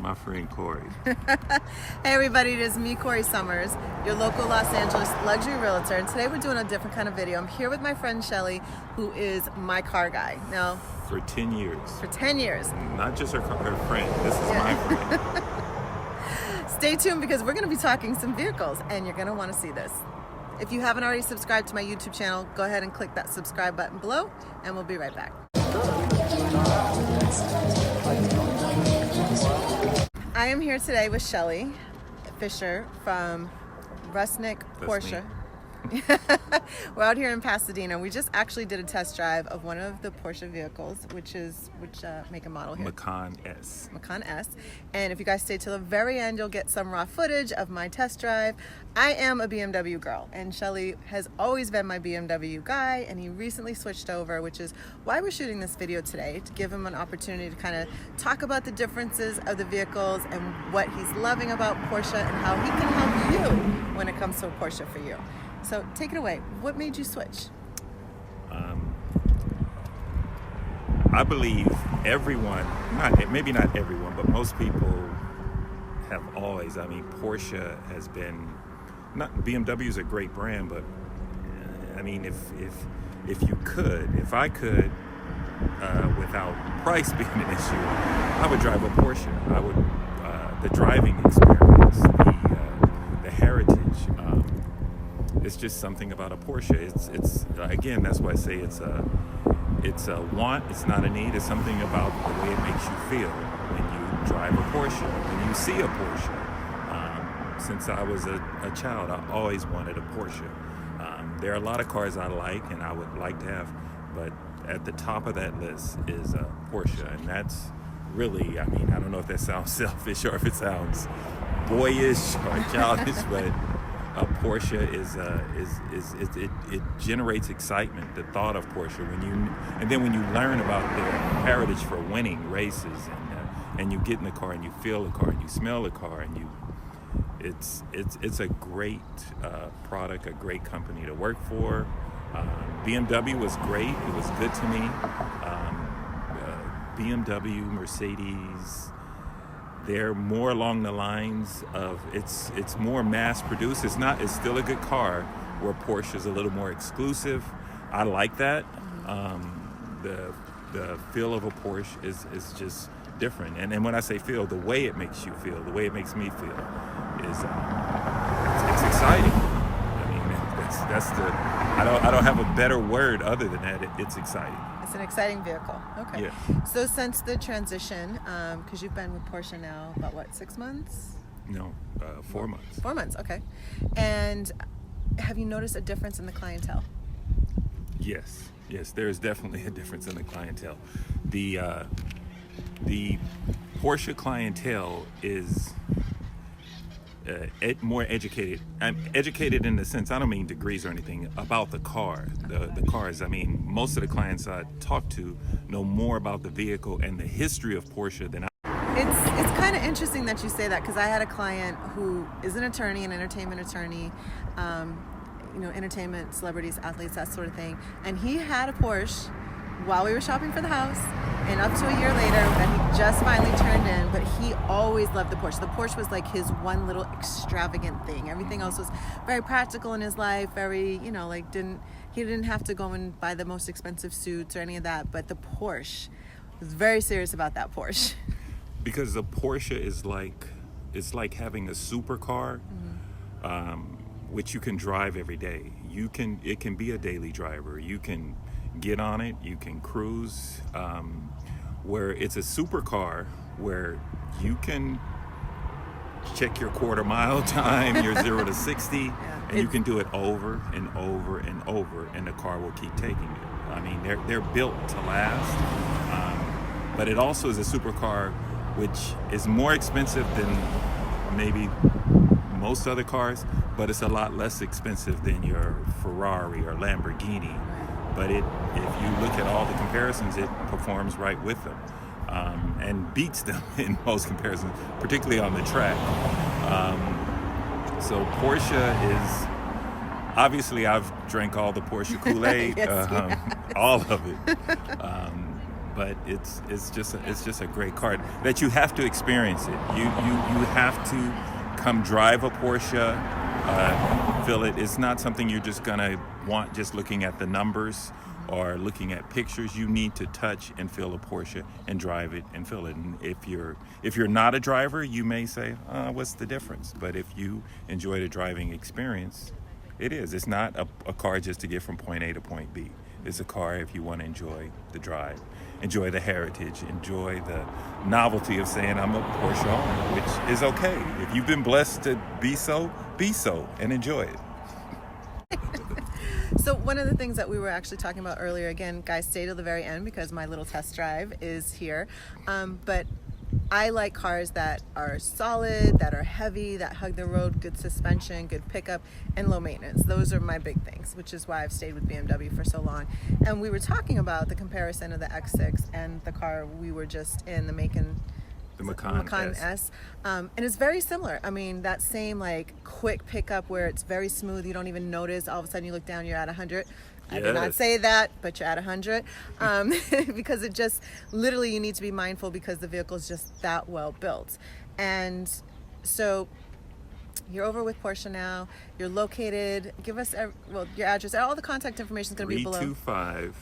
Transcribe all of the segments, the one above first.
my friend Corrie. Hey everybody, it is me, Corrie Sommers, your local Los Angeles luxury realtor, and today we're doing a different kind of video. I'm here with my friend Shelly, who is my car guy. Now, For 10 years. for 10 years. Not just her friend, this is my friend. Stay tuned because we're going to be talking some vehicles and you're going to want to see this. If you haven't already subscribed to my YouTube channel, go ahead and click that subscribe button below and we'll be right back. I am here today with Shelly Fisher from Rusnak Porsche. We're out here in Pasadena. We just actually did a test drive of one of the Porsche vehicles, which make and model here? Macan S. Macan S. And if you guys stay till the very end, you'll get some raw footage of my test drive. I am a BMW girl, and Shelly has always been my BMW guy, and he recently switched over, which is why we're shooting this video today, to give him an opportunity to kind of talk about the differences of the vehicles and what he's loving about Porsche and how he can help you when it comes to a Porsche for you. So take it away. What made you switch? I believe everyone, maybe not everyone, but most people have always, Porsche has been, BMW is a great brand, but if I could, without price being an issue, I would drive a Porsche. I would, the driving experience, the heritage, it's just something about a Porsche. It's again, that's why I say it's a want, it's not a need. It's something about the way it makes you feel when you drive a Porsche, when you see a Porsche. Since I was a child, I always wanted a Porsche. There are a lot of cars I like and I would like to have, but at the top of that list is a Porsche, and that's really, I don't know if that sounds selfish or if it sounds boyish or childish, but a Porsche it generates excitement. The thought of Porsche and then when you learn about their heritage for winning races, and you get in the car and you feel the car and you smell the car and it's a great product, a great company to work for. BMW was great. It was good to me. BMW, Mercedes, they're more along the lines of it's more mass produced. It's still a good car, where Porsche is a little more exclusive. I like that. The feel of a Porsche is just different. And when I say feel, the way it makes you feel, the way it makes me feel is it's exciting. I don't have a better word other than that. It's exciting. It's an exciting vehicle. Okay. Yeah. So since the transition, because you've been with Porsche now about 6 months? No, 4 months. 4 months. Okay. And have you noticed a difference in the clientele? Yes, there's definitely a difference in the clientele. The Porsche clientele is more educated. I'm educated in the sense, I don't mean degrees or anything, about the car, the cars. Most of the clients I talk to know more about the vehicle and the history of Porsche than I. It's kind of interesting that you say that, because I had a client who is an attorney, an entertainment attorney, entertainment, celebrities, athletes, that sort of thing. And he had a Porsche while we were shopping for the house, and up to a year later that he just finally turned in, but he always loved the Porsche. The Porsche was like his one little extravagant thing. Everything else was very practical in his life, very, he didn't have to go and buy the most expensive suits or any of that, but the Porsche was very serious about that Porsche. Because the Porsche is it's like having a supercar, which you can drive every day. It can be a daily driver. You can get on it, you can cruise, where it's a supercar where you can check your quarter mile time, your 0 to 60, and you can do it over and over and over, and the car will keep taking you. They're built to last, but it also is a supercar which is more expensive than maybe most other cars, but it's a lot less expensive than your Ferrari or Lamborghini. But if you look at all the comparisons, it performs right with them, and beats them in most comparisons, particularly on the track. So Porsche is, obviously I've drank all the Porsche Kool-Aid, Yes, all of it. but it's just a great car that you have to experience it. You have to come drive a Porsche, feel it. It's not something you're just gonna want just looking at the numbers or looking at pictures. You need to touch and feel a Porsche and drive it and feel it. And if you're not a driver, you may say, what's the difference? But if you enjoy the driving experience, it is. It's not a car just to get from point A to point B. It's a car if you want to enjoy the drive, enjoy the heritage, enjoy the novelty of saying I'm a Porsche owner, which is okay. If you've been blessed to be so, and enjoy it. So one of the things that we were actually talking about earlier, again, guys, stay till the very end because my little test drive is here. But I like cars that are solid, that are heavy, that hug the road, good suspension, good pickup, and low maintenance. Those are my big things, which is why I've stayed with BMW for so long. And we were talking about the comparison of the X6 and the car we were just in, the Macan S. And it's very similar. I mean, that same like quick pickup where it's very smooth, you don't even notice, all of a sudden you look down, you're at 100. I did not say that, but you're at 100, because it just literally you need to be mindful because the vehicle is just that well built. And so you're over with Porsche now. You're located. Give us your address. All the contact information is going to be below. 325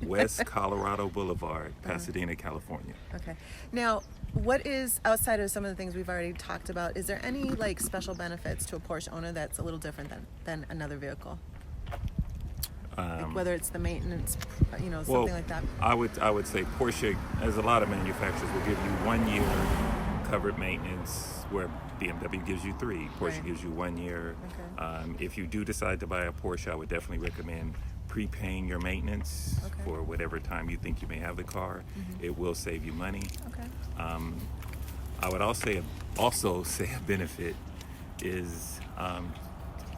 West Colorado Boulevard, Pasadena, California. Okay. Now, what is, outside of some of the things we've already talked about, is there any like special benefits to a Porsche owner that's a little different than another vehicle? Like whether it's the maintenance, something like that. I would say Porsche, as a lot of manufacturers, will give you 1 year covered maintenance, where BMW gives you 3. Porsche gives you 1 year. Okay. If you do decide to buy a Porsche, I would definitely recommend prepaying your maintenance for whatever time you think you may have the car. It will save you money. Okay. I would also say a benefit is,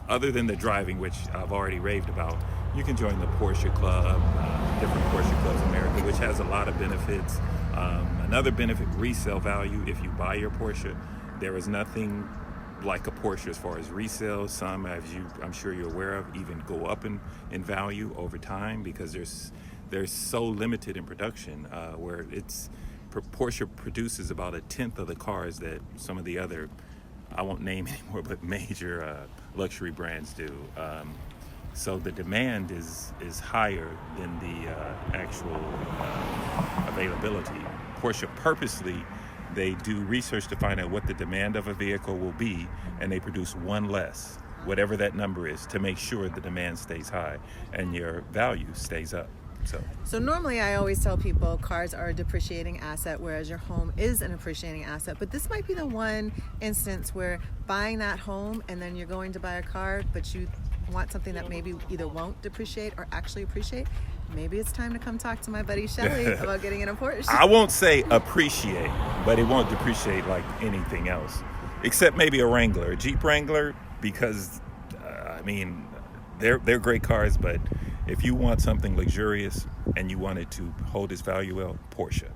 other than the driving, which I've already raved about, you can join the Porsche Club, different Porsche Clubs in America, which has a lot of benefits. Another benefit, resale value. If you buy your Porsche, there is nothing like a Porsche as far as resale. Some, as I'm sure you're aware of, even go up in value over time because they're so limited in production, where Porsche produces about 1/10 of the cars that some of the other, I won't name anymore, but major luxury brands do. So the demand is higher than the actual availability. Porsche purposely, they do research to find out what the demand of a vehicle will be, and they produce one less, whatever that number is, to make sure the demand stays high and your value stays up. So normally I always tell people cars are a depreciating asset, whereas your home is an appreciating asset. But this might be the one instance where buying that home and then you're going to buy a car, but you want something that maybe either won't depreciate or actually appreciate. Maybe it's time to come talk to my buddy Shelly about getting in a Porsche. I won't say appreciate, but it won't depreciate like anything else, except maybe a Wrangler, a Jeep Wrangler, because they're great cars, but if you want something luxurious and you want it to hold its value well, Porsche.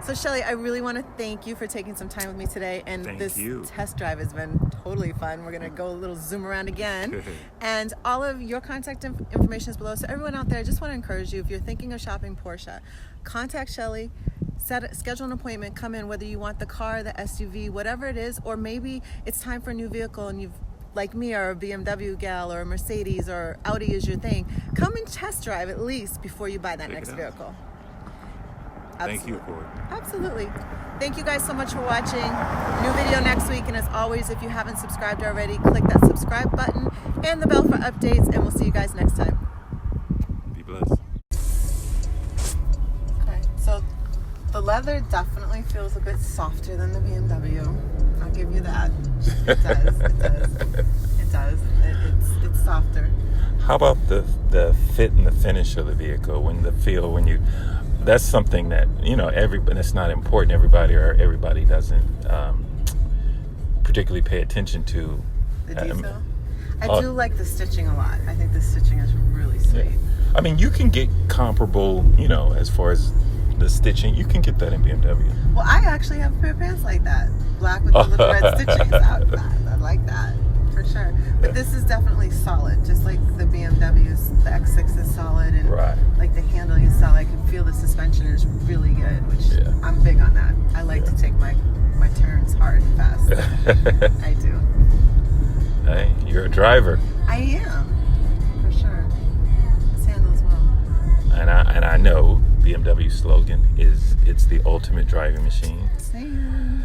So Shelly, I really want to thank you for taking some time with me today, and this test drive has been totally fun. We're going to go a little zoom around again, and all of your contact information is below. So everyone out there, I just want to encourage you, if you're thinking of shopping Porsche, contact Shelly, schedule an appointment, come in, whether you want the car, the SUV, whatever it is, or maybe it's time for a new vehicle and you've, like me, are a BMW gal or a Mercedes or Audi is your thing. Come and test drive at least before you buy that next vehicle. Absolutely. Thank you, Corey. Absolutely. Thank you guys so much for watching. New video next week, and as always, if you haven't subscribed already, click that subscribe button and the bell for updates, and we'll see you guys next time. Be blessed. Okay, so the leather definitely feels a bit softer than the BMW. I'll give you that. It does. It does. It's softer. How about the fit and the finish of the vehicle? When you that's something that, it's not important. Everybody doesn't particularly pay attention to. The detail? I do like the stitching a lot. I think the stitching is really sweet. Yeah. I mean, you can get comparable, as far as the stitching, you can get that in BMW. Well, I actually have a pair of pants like that. Black with the little red stitching. I like that. for sure. But this is definitely solid, just like the BMWs. The X6 is solid, and Right. like the handling is solid. I can feel the suspension is really good, which I'm big on that. I like to take my turns hard and fast. I do. Hey, you're a driver. I am, for sure. This handles well. And I know BMW slogan is it's the ultimate driving machine. Same.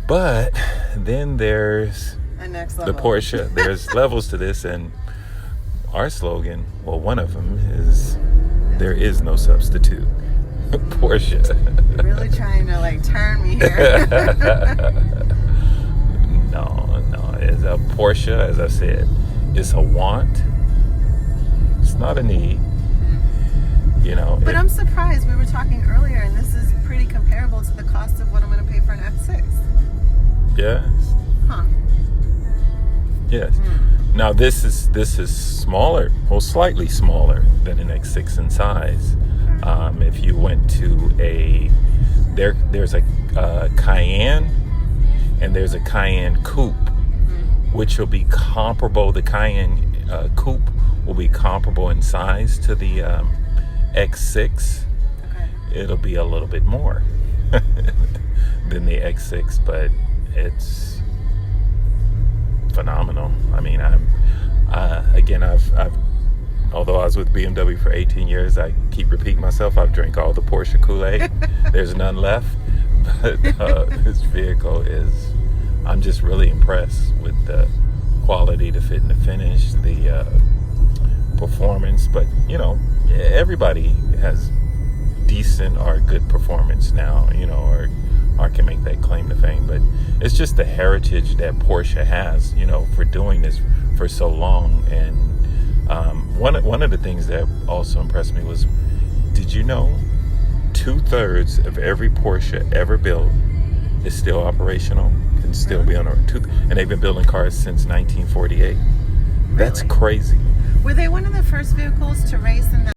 But then there's A next level. the Porsche. There's levels to this, and our slogan, well, one of them is there is no substitute. Porsche. You're really trying to like turn me here. No, it's a Porsche, as I said, it's a want. It's not a need. You know. But I'm surprised. We were talking earlier, and this is pretty comparable to the cost of what I'm going to pay for an X6. Yes. Huh. Yes. Now this is smaller, well, slightly smaller than an X6 in size. If you went to there's a Cayenne, and there's a Cayenne Coupe, which will be comparable. The Cayenne Coupe will be comparable in size to the X6. Okay. It'll be a little bit more than the X6, but it's phenomenal. I mean, I've although I was with BMW for 18 years, I keep repeating myself. I've drank all the Porsche Kool-Aid. There's none left. But this vehicle I'm just really impressed with the quality, the fit and the finish, the performance. But, you know, everybody has decent or good performance now, you know, or can make that claim to fame. But it's just the heritage that Porsche has, you know, for doing this for so long. And one of the things that also impressed me was, did you know 2/3 of every Porsche ever built is still operational, can still be on a and they've been building cars since 1948. That's Really? crazy. Were they one of the first vehicles to race in the